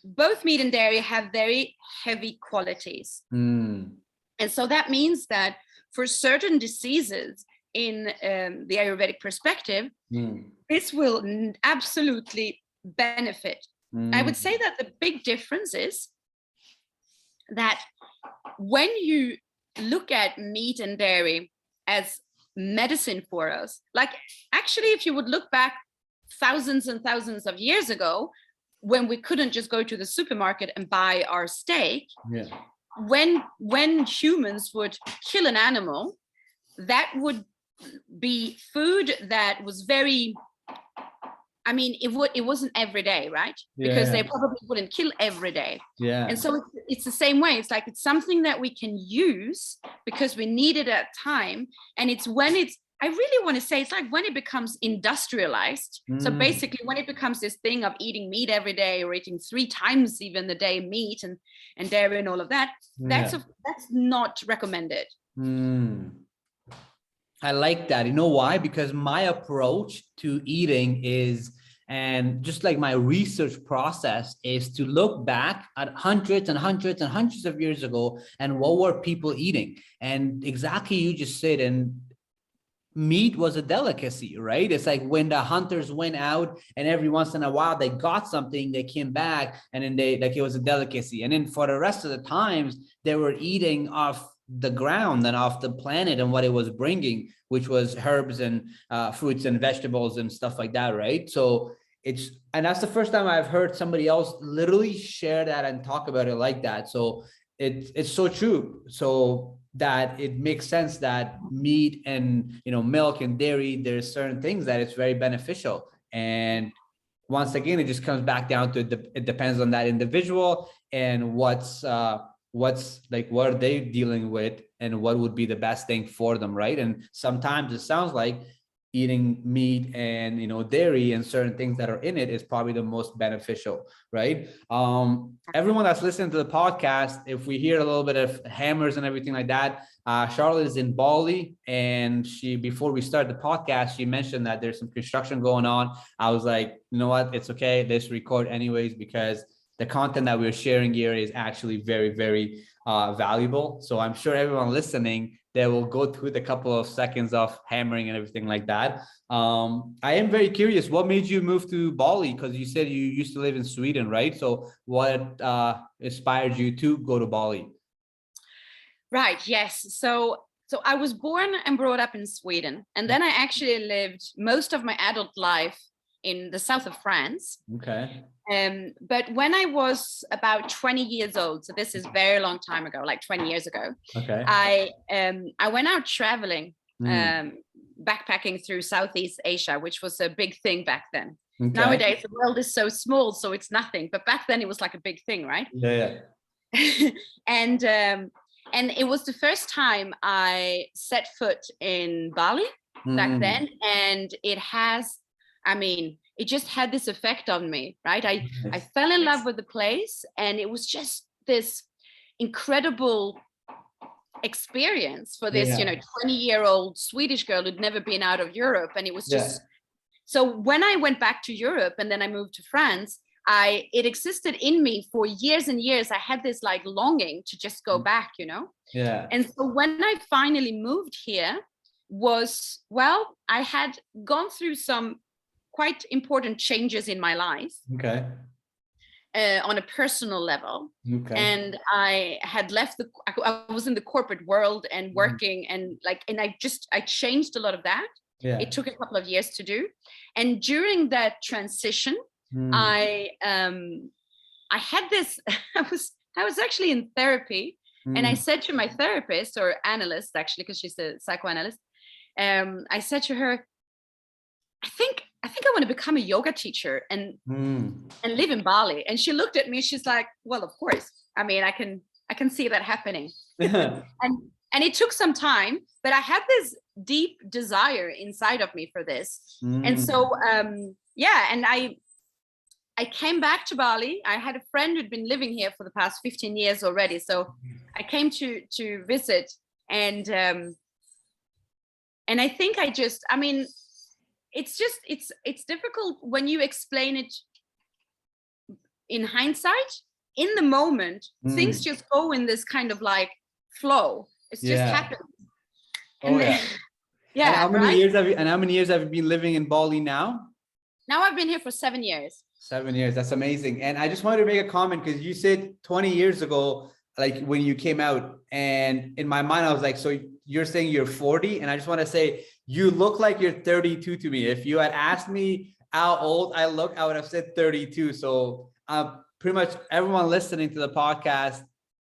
both meat and dairy have very heavy qualities. And so that means that for certain diseases in the Ayurvedic perspective, this will absolutely benefit. I would say that the big difference is that when you look at meat and dairy as medicine for us. Like, actually, if you would look back thousands and thousands of years ago, when we couldn't just go to the supermarket and buy our steak, when humans would kill an animal, that would be food that was very, I mean, it wasn't every day, right? Because they probably wouldn't kill every day. And so it's the same way. It's like, it's something that we can use because we need it at time. And it's when I really want to say, it's like when it becomes industrialized. So basically when it becomes this thing of eating meat every day, or eating 3 times even a day meat and dairy and all of that, that's not recommended. I like that. You know why? Because my approach to eating is, and just like my research process is to look back at hundreds and hundreds and hundreds of years ago, and what were people eating? And exactly you just said, and meat was a delicacy, right? It's like when the hunters went out and every once in a while they got something, they came back and then it was a delicacy. And then for the rest of the times they were eating off the ground and off the planet and what it was bringing, which was herbs and fruits and vegetables and stuff like that, right? So and that's the first time I've heard somebody else literally share that and talk about it like that. So it's so true. So that it makes sense that meat and, milk and dairy, there's certain things that it's very beneficial. And once again, it just comes back down to it depends on that individual and what's like, what are they dealing with and what would be the best thing for them, right? And sometimes it sounds like eating meat and dairy and certain things that are in it is probably the most beneficial, right? Everyone that's listening to the podcast, if we hear a little bit of hammers and everything like that, Charlotte is in Bali, and before we start the podcast, she mentioned that there's some construction going on. I was like, you know what, it's okay, let's record anyways, because the content that we're sharing here is actually very, very valuable. So I'm sure everyone listening, they will go through the couple of seconds of hammering and everything like that. I am very curious, what made you move to Bali? Because you said you used to live in Sweden, right? So what inspired you to go to Bali? Right, yes. So I was born and brought up in Sweden. And then I actually lived most of my adult life in the south of France. Okay. But when I was about 20 years old, so this is a very long time ago, like 20 years ago, okay, I went out traveling, backpacking through Southeast Asia, which was a big thing back then. Okay. Nowadays, the world is so small, so it's nothing. But back then, it was like a big thing, right? Yeah. And it was the first time I set foot in Bali back then, and it just had this effect on me, right? I fell in love with the place, and it was just this incredible experience for this, 20-year-old Swedish girl who'd never been out of Europe. And it was just, so when I went back to Europe and then I moved to France, it existed in me for years and years. I had this like longing to just go back, Yeah. And so when I finally moved here I had gone through some quite important changes in my life. Okay. On a personal level. Okay. And I had left I was in the corporate world and working and I changed a lot of that. Yeah. It took a couple of years to do. And during that transition, I had this, I was actually in therapy, and I said to my therapist, or analyst actually, because she's a psychoanalyst, I said to her, I think I want to become a yoga teacher and live in Bali. And she looked at me, she's like, well, of course. I mean, I can see that happening. And it took some time, but I had this deep desire inside of me for this. And so, and I came back to Bali. I had a friend who'd been living here for the past 15 years already. So I came to visit, and I think it's difficult when you explain it in hindsight. In the moment, things just go in this kind of like flow. It's just happened. And then, And how many years have you been living in Bali now? Now I've been here for 7 years. 7 years. That's amazing. And I just wanted to make a comment, because you said 20 years ago, like when you came out, and in my mind, I was like, so you're saying you're 40? And I just want to say, you look like you're 32 to me. If you had asked me how old I look, I would have said 32. So pretty much everyone listening to the podcast,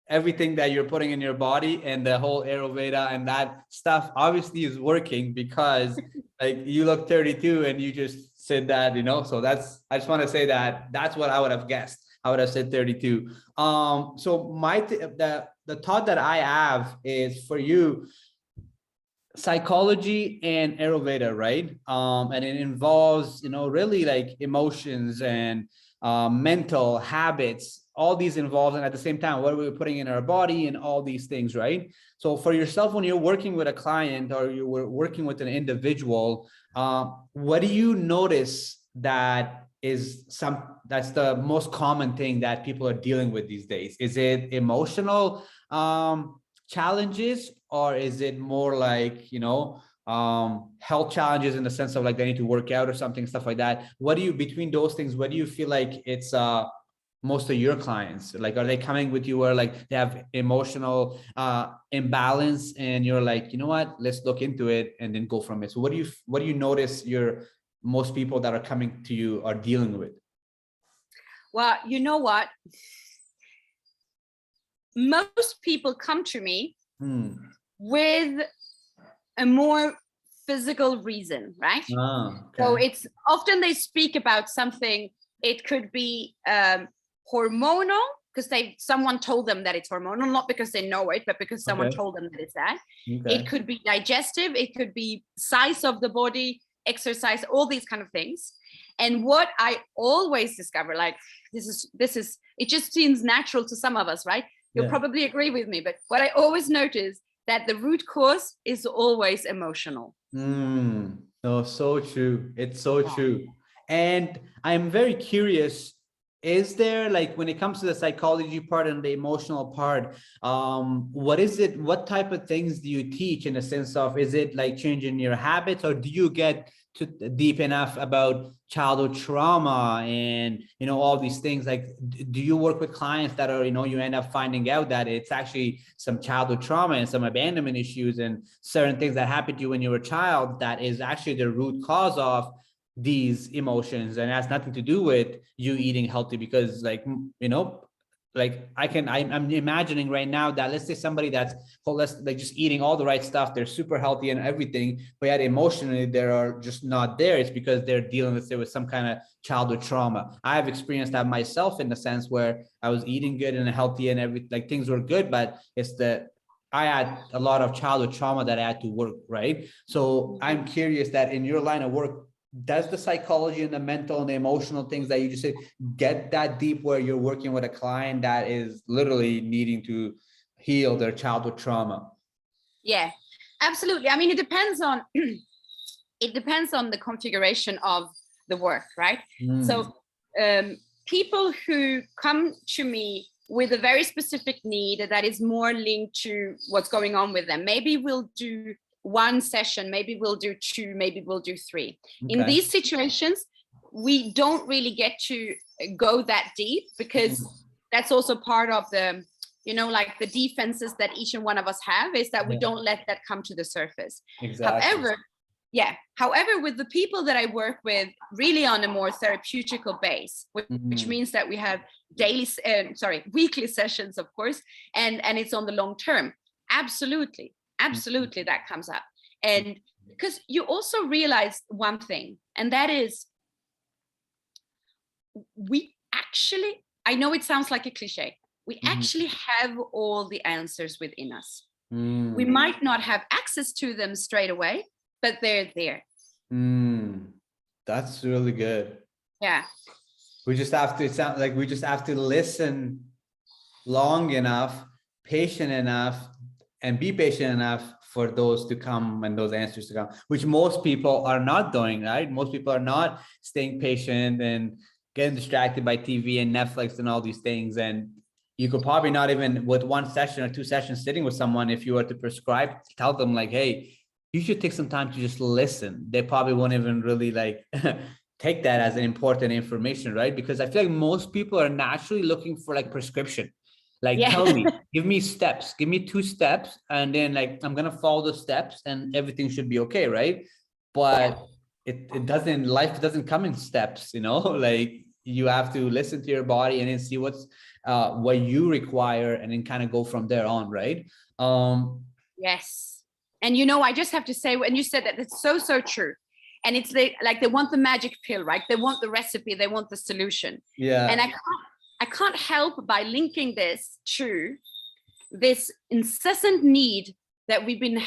everything that you're putting in your body and the whole Ayurveda and that stuff obviously is working, because like you look 32 and you just said that, so I just want to say that that's what I would have guessed. I would have said 32. So the thought that I have is for you, psychology and Ayurveda, right? And it involves, really like emotions and mental habits, all these involved, and at the same time, what we're putting in our body and all these things, right? So for yourself, when you're working with a client or you were working with an individual, what do you notice that's the most common thing that people are dealing with these days? Is it emotional challenges, or is it more like, health challenges in the sense of like they need to work out or something, stuff like that? Between those things, what do you feel like it's most of your clients, like, are they coming with you where like they have emotional imbalance and you're like, you know what, let's look into it and then go from it? So what do you notice most people that are coming to you are dealing with? Well, you know what? Most people come to me with a more physical reason, right? Okay. So it's often they speak about something. It could be hormonal, because someone told them that it's hormonal, not because they know it, but because someone told them that it's that. Okay. It could be digestive. It could be size of the body, exercise, all these kind of things. And what I always discover, like this is, it just seems natural to some of us, right? You'll probably agree with me, but what I always notice that the root cause is always emotional. No, so true. It's so true. And I'm very curious, is there, like, when it comes to the psychology part and the emotional part, what type of things do you teach, in a sense of, is it like changing your habits, or do you get to deep enough about childhood trauma and, all these things? Like, do you work with clients that are, you end up finding out that it's actually some childhood trauma and some abandonment issues and certain things that happened to you when you were a child that is actually the root cause of these emotions, and has nothing to do with you eating healthy? Because like, like I'm imagining right now that, let's say somebody that's like just eating all the right stuff, they're super healthy and everything, but yet emotionally they are just not there. It's because they're dealing with some kind of childhood trauma. I've experienced that myself, in the sense where I was eating good and healthy and like things were good, but it's that I had a lot of childhood trauma that I had to work, right? So I'm curious that in your line of work, does the psychology and the mental and the emotional things that you just said get that deep, where you're working with a client that is literally needing to heal their childhood trauma? Yeah, absolutely. I mean, it depends on the configuration of the work, right? So people who come to me with a very specific need that is more linked to what's going on with them, maybe we'll do one session, maybe we'll do two, maybe we'll do three. In these situations, we don't really get to go that deep, because that's also part of the, like the defenses that each and one of us have, is that we don't let that come to the surface. Exactly. However, with the people that I work with really on a more therapeutical base, which means that we have weekly sessions, of course, and it's on the long term. Absolutely that comes up. And because you also realize one thing, and that is, we actually, I know it sounds like a cliche, we actually have all the answers within us. We might not have access to them straight away, but they're there. That's really good. Yeah. It sounds like we just have to listen long enough, patient enough, and be patient enough for those to come and those answers to come, which most people are not doing, right? Most people are not staying patient and getting distracted by TV and Netflix and all these things. And you could probably not even, with one session or two sessions sitting with someone, if you were to tell them like, hey, you should take some time to just listen, they probably won't even really like take that as an important information, right? Because I feel like most people are naturally looking for like prescription. Like, Yeah. tell me, give me steps, give me 2 steps, and then like I'm gonna follow the steps and everything should be okay, right? But it doesn't, life doesn't come in steps, like you have to listen to your body and then see what you require and then kind of go from there on, right? Yes. And I just have to say, when you said that, it's so, so true. And it's like they want the magic pill, right? They want the recipe, they want the solution. Yeah. And I can't help by linking this to this incessant need that we've been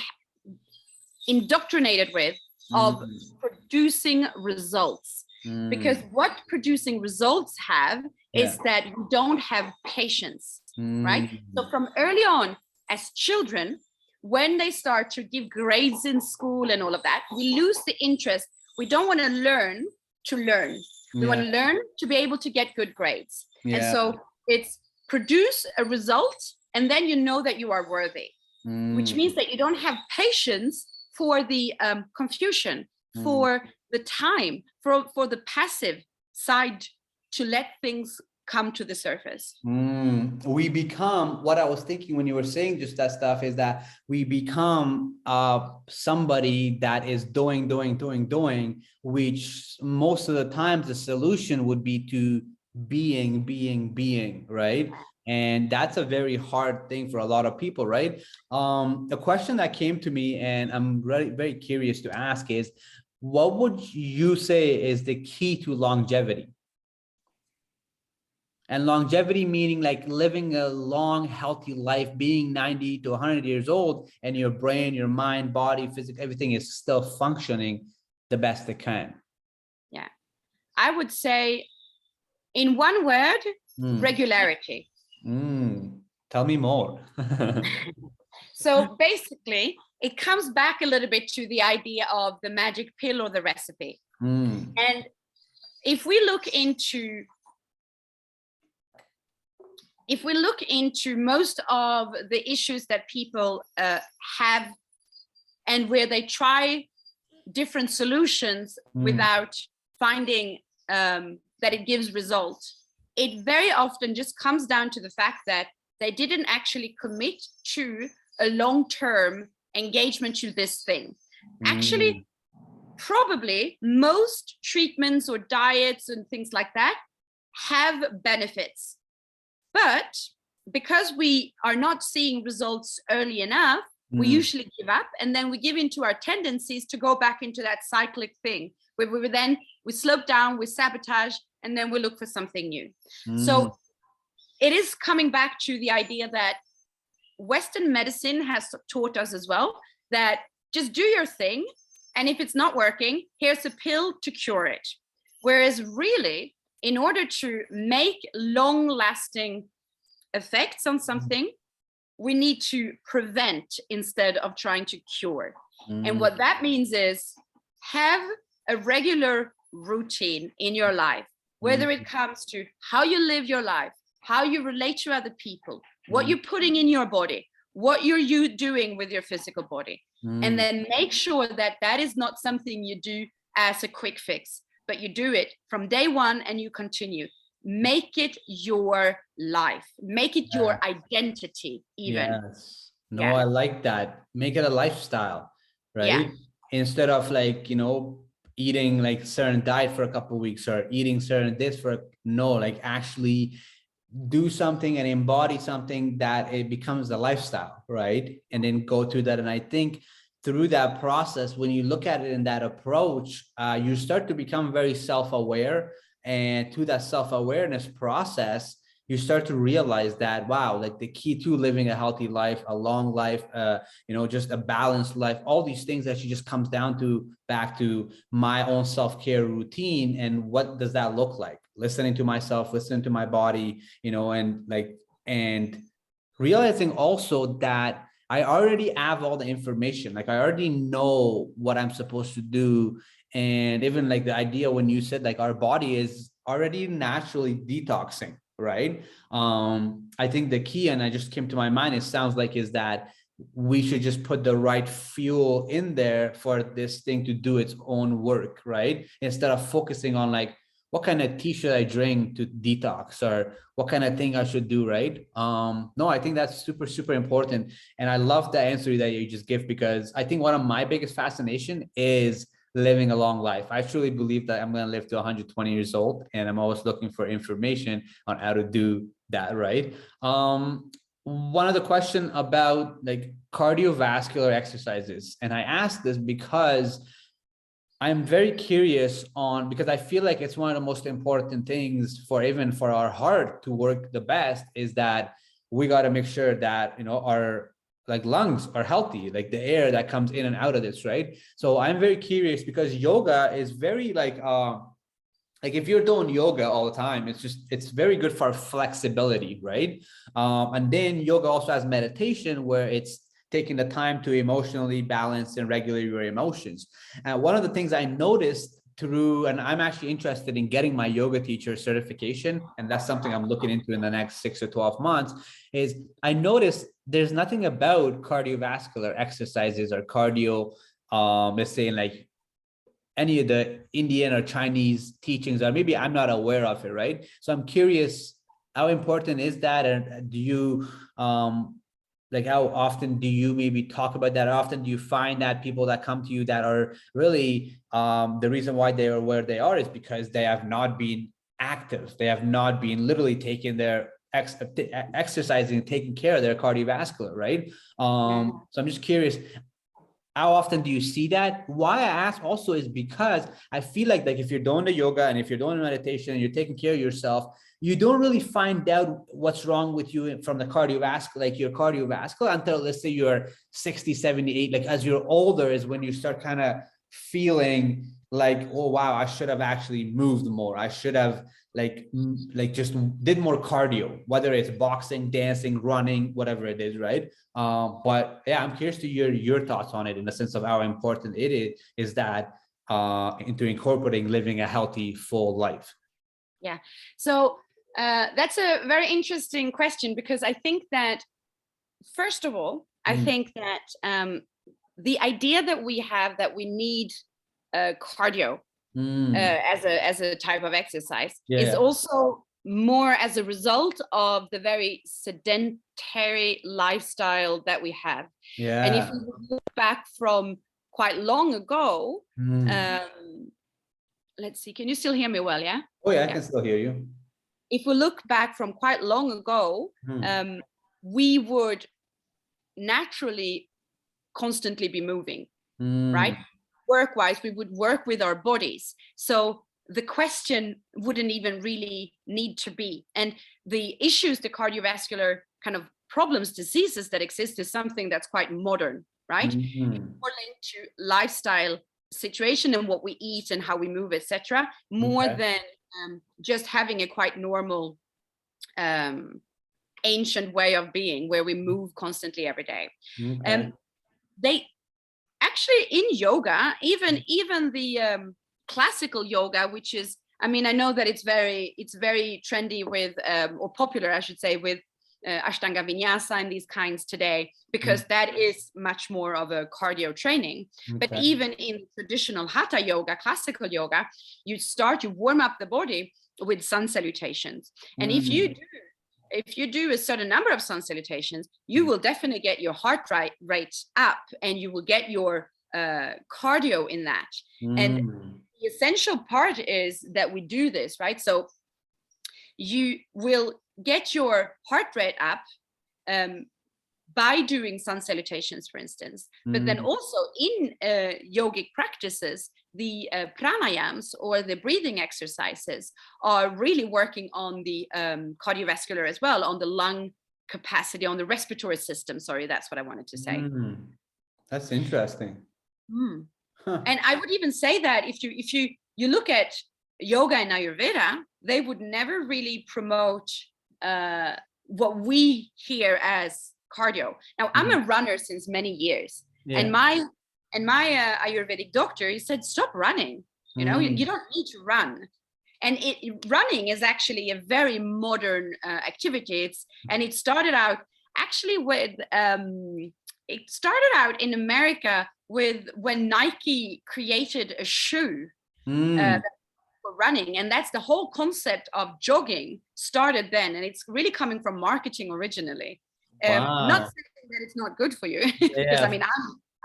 indoctrinated with of producing results. Because what producing results have is that we don't have patience, right? So from early on, as children, when they start to give grades in school and all of that, we lose the interest. We don't want to learn to learn. We want to learn to be able to get good grades. And so it's produce a result, and then you know that you are worthy, which means that you don't have patience for the confusion, for the time, for the passive side to let things come to the surface. We become, what I was thinking when you were saying just that stuff is that we become somebody that is doing, which most of the times the solution would be to being, right? And that's a very hard thing for a lot of people, right? A question that came to me and I'm really very curious to ask is, what would you say is the key to longevity? And longevity meaning like living a long, healthy life, being 90 to 100 years old, and your brain, your mind, body, physics, everything is still functioning the best it can. Yeah. I would say, in one word, regularity. Tell me more. So basically, it comes back a little bit to the idea of the magic pill or the recipe. And if we look into most of the issues that people have, and where they try different solutions without finding that it gives results, it very often just comes down to the fact that they didn't actually commit to a long-term engagement to this thing. Actually, probably most treatments or diets and things like that have benefits. But because we are not seeing results early enough, we usually give up, and then we give into our tendencies to go back into that cyclic thing where we slope down, we sabotage, and then we look for something new. So it is coming back to the idea that Western medicine has taught us as well, that just do your thing, and if it's not working, here's a pill to cure it. Whereas really, in order to make long-lasting effects on something, we need to prevent instead of trying to cure. And what that means is have a regular routine in your life, whether it comes to how you live your life, how you relate to other people, what you're putting in your body, what you're doing with your physical body. And then make sure that that is not something you do as a quick fix, but you do it from day one and you continue. Make it your life, make it your identity even. Yes. No, I like that. Make it a lifestyle, right? Instead of like, eating like certain diet for a couple of weeks or eating certain this like actually do something and embody something that it becomes a lifestyle, right? And then go through that. And I think through that process, when you look at it in that approach, you start to become very self-aware. And through that self-awareness process, you start to realize that, wow, like the key to living a healthy life, a long life, just a balanced life, all these things that just comes down to back to my own self-care routine. And what does that look like? Listening to myself, listening to my body, and realizing also that I already have all the information. Like I already know what I'm supposed to do. And even like the idea when you said like our body is already naturally detoxing, right? I think the key, and I just came to my mind, it sounds like, is that we should just put the right fuel in there for this thing to do its own work, right? Instead of focusing on like, what kind of tea should I drink to detox, or what kind of thing I should do, right? No, I think that's super, super important. And I love the answer that you just give, because I think one of my biggest fascination is living a long life. I truly believe that I'm going to live to 120 years old, and I'm always looking for information on how to do that, right? One other question about like cardiovascular exercises, and I ask this because I'm very curious on, because I feel like it's one of the most important things for even for our heart to work the best, is that we got to make sure that, you know, our like lungs are healthy, like the air that comes in and out of this, right? So I'm very curious, because yoga is very like if you're doing yoga all the time, it's very good for flexibility, right? And then yoga also has meditation, where it's taking the time to emotionally balance and regulate your emotions. And one of the things I noticed through, and I'm actually interested in getting my yoga teacher certification, and that's something I'm looking into in the next 6 or 12 months, is I noticed there's nothing about cardiovascular exercises or cardio, let's say in like any of the Indian or Chinese teachings, or maybe I'm not aware of it, right? So I'm curious, how important is that? And do you, like how often do you maybe talk about that? How often do you find that people that come to you that are really, the reason why they are where they are is because they have not been active. They have not been literally taking their exercising, taking care of their cardiovascular, right? So I'm just curious, how often do you see that? Why I ask also is because I feel like if you're doing the yoga and if you're doing meditation and you're taking care of yourself, you don't really find out what's wrong with you from the cardiovascular, like your cardiovascular, until let's say you're 60, 78. Like as you're older is when you start kind of feeling like, oh, wow, I should have actually moved more. I should have like just did more cardio, whether it's boxing, dancing, running, whatever it is, right? But yeah, I'm curious to hear your thoughts on it, in the sense of how important it is that into incorporating living a healthy, full life. Yeah. So that's a very interesting question, because I think that, first of all, I think that the idea that we have that we need cardio as a type of exercise is also more as a result of the very sedentary lifestyle that we have. And if we look back from quite long ago, let's see, can you still hear me well? Yeah. Oh yeah, I can still hear you. If we look back from quite long ago, we would naturally constantly be moving, right? Work-wise, we would work with our bodies. So the question wouldn't even really need to be. And the issues, the cardiovascular kind of problems, diseases that exist is something that's quite modern, right? It's more linked to lifestyle situation and what we eat and how we move, etc., more than just having a quite normal ancient way of being where we move constantly every day. They actually, in yoga, even the classical yoga, which is, I mean, I know that it's very trendy with or popular, I should say, with Ashtanga Vinyasa and these kinds today, because that is much more of a cardio training. But even in traditional Hatha yoga, classical yoga, you warm up the body with sun salutations. And if you do a certain number of sun salutations, you will definitely get your heart rate up, and you will get your cardio in that. And the essential part is that we do this, right? So you will get your heart rate up by doing sun salutations, for instance. But then also in yogic practices, the pranayams, or the breathing exercises, are really working on the cardiovascular as well, on the lung capacity, on the respiratory system. Sorry, that's what I wanted to say. That's interesting. And I would even say that if you look at yoga and Ayurveda, they would never really promote what we hear as cardio. Now, I'm a runner since many years, and my Ayurvedic doctor, he said, stop running. You know, you don't need to run. And running is actually a very modern activity. It started out actually with it started out in America with when Nike created a shoe for running. And that's the whole concept of jogging started then. And it's really coming from marketing originally. Not saying that it's not good for you, because I mean,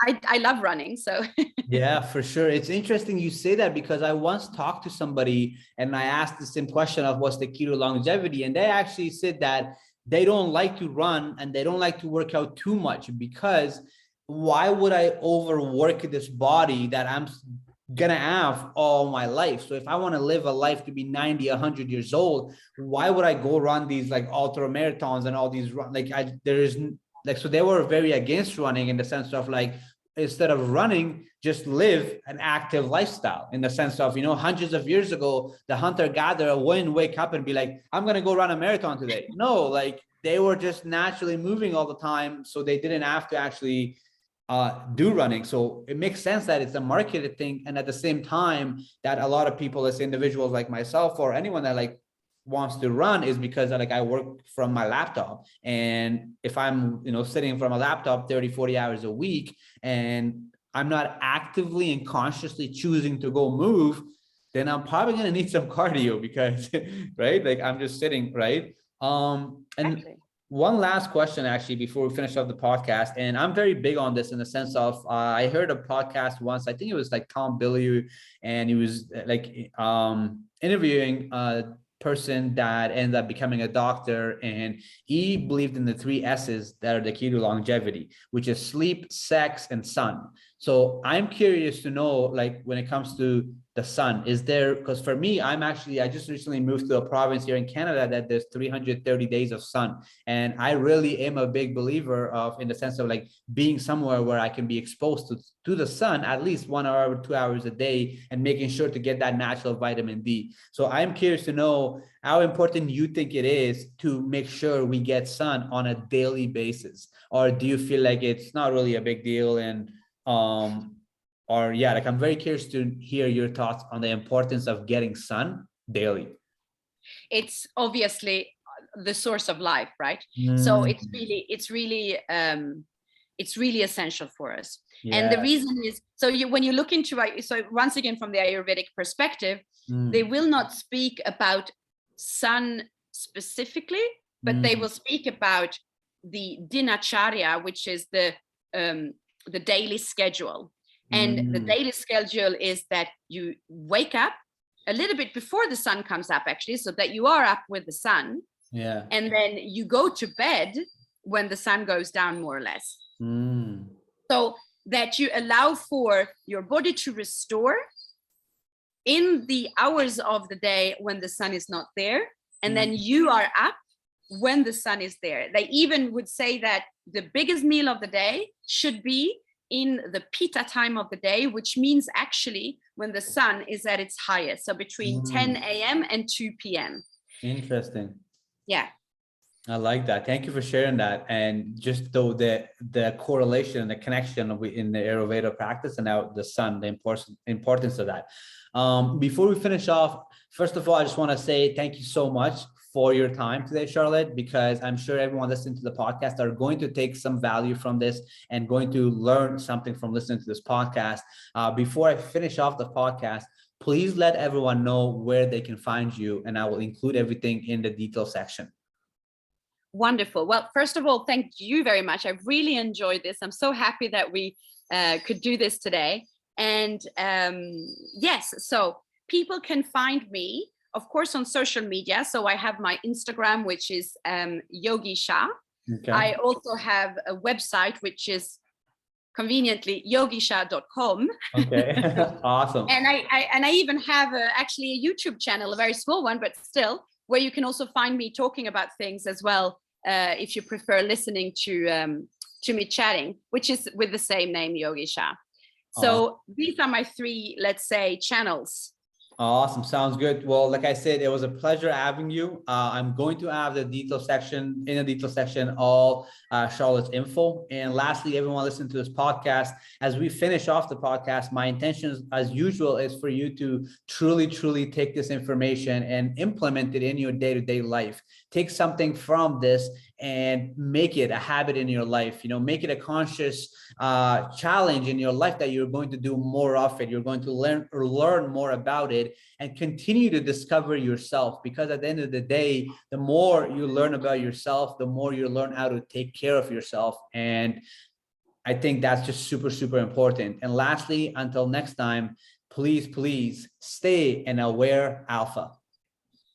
I love running. So yeah, for sure. It's interesting you say that, because I once talked to somebody and I asked the same question of what's the key to longevity. And they actually said that they don't like to run and they don't like to work out too much, because why would I overwork this body that I'm gonna have all my life? So if I want to live a life to be 90, 100 years old, why would I go run these like ultra marathons and all these so they were very against running, in the sense of like, instead of running, just live an active lifestyle, in the sense of, hundreds of years ago, the hunter gatherer wouldn't wake up and be like, I'm going to go run a marathon today. No, like they were just naturally moving all the time. So they didn't have to actually do running. So it makes sense that it's a marketed thing. And at the same time, that a lot of people, as individuals like myself, or anyone that like wants to run, is because like I work from my laptop, and if I'm sitting from a laptop 30-40 hours a week, and I'm not actively and consciously choosing to go move, then I'm probably going to need some cardio, because right, like I'm just sitting, right? And exactly. One last question, actually, before we finish up the podcast, and I'm very big on this in the sense of I heard a podcast once, I think it was like Tom Bilyeu, and he was like interviewing person that ended up becoming a doctor, and he believed in the 3 S's that are the key to longevity, which is sleep, sex, and sun. So I'm curious to know, like, when it comes to the sun, is there, because for me, I just recently moved to a province here in Canada that there's 330 days of sun, and I really am a big believer of, in the sense of like being somewhere where I can be exposed to the sun at least 1 hour, 2 hours a day, and making sure to get that natural vitamin D. So I'm curious to know how important you think it is to make sure we get sun on a daily basis, or do you feel like it's not really a big deal? And like I'm very curious to hear your thoughts on the importance of getting sun daily. It's obviously the source of life, right? So it's really essential for us. Yeah. And the reason is, when you look into it, so once again, from the Ayurvedic perspective, they will not speak about sun specifically, but they will speak about the dinacharya, which is the daily schedule. And the daily schedule is that you wake up a little bit before the sun comes up, actually, so that you are up with the sun. Yeah. And then you go to bed when the sun goes down, more or less. So that you allow for your body to restore in the hours of the day when the sun is not there. And then you are up when the sun is there. They even would say that the biggest meal of the day should be in the Pitta time of the day, which means actually when the sun is at its highest. So between 10 a.m. and 2 p.m. Interesting. Yeah. I like that. Thank you for sharing that. And just though the correlation and the connection in the Ayurveda practice, and now the sun, the importance of that. Before we finish off, first of all, I just want to say thank you so much for your time today, Charlotte, because I'm sure everyone listening to the podcast are going to take some value from this and going to learn something from listening to this podcast. Before I finish off the podcast, please let everyone know where they can find you, and I will include everything in the detail section. Wonderful. Well, first of all, thank you very much. I really enjoyed this. I'm so happy that we could do this today. And yes, so people can find me, of course, on social media. So I have my Instagram, which is Yogi Shah. Okay. I also have a website, which is conveniently yogishah.com. Okay, awesome. And I even have actually a YouTube channel, a very small one, but still, where you can also find me talking about things as well, if you prefer listening to me chatting, which is with the same name, Yogi Shah. So these are my 3, let's say, channels. Awesome. Sounds good. Well, like I said, it was a pleasure having you. I'm going to have the detail section, all Charlotte's info. And lastly, everyone listening to this podcast, as we finish off the podcast, my intention, as usual, is for you to truly, truly take this information and implement it in your day-to-day life. Take something from this and make it a habit in your life. Make it a conscious challenge in your life that you're going to do more of it. You're going to learn more about it and continue to discover yourself, because at the end of the day, the more you learn about yourself, the more you learn how to take care of yourself. And I think that's just super, super important. And lastly, until next time, please stay an aware alpha.